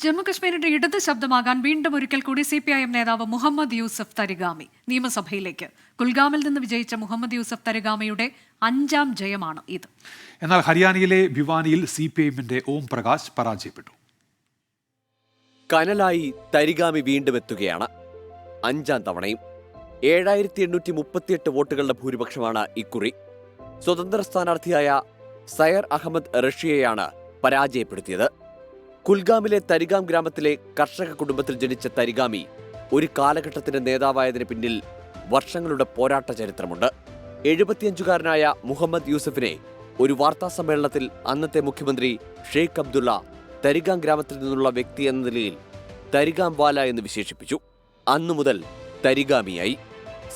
ജമ്മുകശ്മീരിന്റെ ഇടത് ശബ്ദമാകാൻ വീണ്ടും ഒരിക്കൽ കൂടി CPIM നേതാവ് മുഹമ്മദ് യൂസഫ് തരിഗാമി നിയമസഭയിലേക്ക്. കുൽഗാമിൽ നിന്ന് വിജയിച്ച മുഹമ്മദ് യൂസഫ് തരിഗാമിയുടെ 5ാം ജയമാണ് ഇത്. എന്നാൽ ഹരിയാനയിലെ ഭിവാനിയിൽ CPIMന്റെ ഓം പ്രകാശ് പരാജയപ്പെട്ടു. കനലായി തരിഗാമി വീണ്ടും എത്തുകയാണ്. 5ാം തവണയും 7838 വോട്ടുകളുടെ ഭൂരിപക്ഷമാണ് ഇക്കുറി. സ്വതന്ത്ര സ്ഥാനാർത്ഥിയായ സയർ അഹമ്മദ് റഷ്യയെയാണ് പരാജയപ്പെടുത്തിയത്. കുൽഗാമിലെ തരിഗാം ഗ്രാമത്തിലെ കർഷക കുടുംബത്തിൽ ജനിച്ച തരിഗാമി ഒരു കാലഘട്ടത്തിന്റെ നേതാവായതിന് പിന്നിൽ വർഷങ്ങളുടെ പോരാട്ട ചരിത്രമുണ്ട്. 75-കാരനായ മുഹമ്മദ് യൂസഫിനെ ഒരു വാർത്താസമ്മേളനത്തിൽ അന്നത്തെ മുഖ്യമന്ത്രി ഷെയ്ഖ് അബ്ദുള്ള തരിഗാം ഗ്രാമത്തിൽ നിന്നുള്ള വ്യക്തി എന്ന നിലയിൽ തരിഗാം വാല എന്ന് വിശേഷിപ്പിച്ചു. അന്നു മുതൽ തരിഗാമിയായി.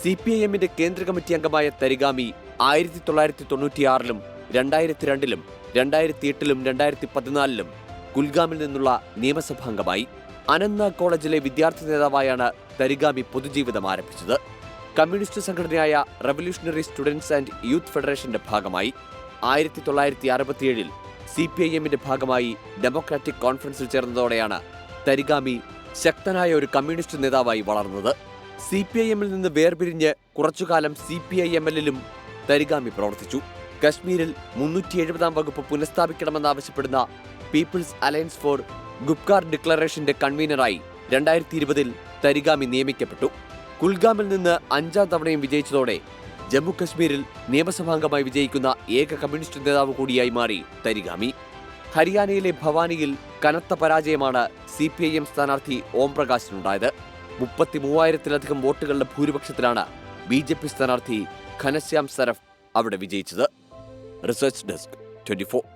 CPIMന്റെ കേന്ദ്ര കമ്മിറ്റി അംഗമായ തരിഗാമി 1996-ലും 2002-ലും 2008-ലും 2014-ലും കുൽഗാമിൽ നിന്നുള്ള നിയമസഭാംഗമായി. അനന്ത്നാഗ് കോളേജിലെ വിദ്യാർത്ഥി നേതാവായാണ് തരിഗാമി പൊതുജീവിതം ആരംഭിച്ചത്. കമ്മ്യൂണിസ്റ്റ് സംഘടനയായ റവല്യൂഷണറി സ്റ്റുഡൻസ് ആൻഡ് യൂത്ത് ഫെഡറേഷന്റെ ഭാഗമായി 1967-ൽ CPIMന്റെ ഭാഗമായി ഡെമോക്രാറ്റിക് കോൺഫറൻസിൽ ചേർന്നതോടെയാണ് തരിഗാമി ശക്തനായ ഒരു കമ്മ്യൂണിസ്റ്റ് നേതാവായി വളർന്നത്. CPIMൽ നിന്ന് വേർപിരിഞ്ഞ് കുറച്ചുകാലം CPIMലും തരിഗാമി പ്രവർത്തിച്ചു. കശ്മീരിൽ 370-ാം വകുപ്പ് പുനഃസ്ഥാപിക്കണമെന്നാവശ്യപ്പെടുന്ന പീപ്പിൾസ് അലയൻസ് ഫോർ ഗുപ്കാർ ഡിക്ലറേഷന്റെ കൺവീനറായി 2020-ൽ തരിഗാമി നിയമിക്കപ്പെട്ടു. കുൽഗാമിൽ നിന്ന് 5ാം തവണയും വിജയിച്ചതോടെ ജമ്മു കശ്മീരിൽ നിയമസഭാംഗമായി വിജയിക്കുന്ന ഏക കമ്മ്യൂണിസ്റ്റ് നേതാവ് കൂടിയായി മാറി തരിഗാമി. ഹരിയാനയിലെ ഭവാനിയിൽ കനത്ത പരാജയമാണ് CPIM സ്ഥാനാർത്ഥി ഓം പ്രകാശിനുണ്ടായത്. 33,000-ലധികം വോട്ടുകളുടെ ഭൂരിപക്ഷത്തിലാണ് BJP സ്ഥാനാർത്ഥി ഘനശ്യാം സരഫ് അവിടെ വിജയിച്ചത്. Research desk 24.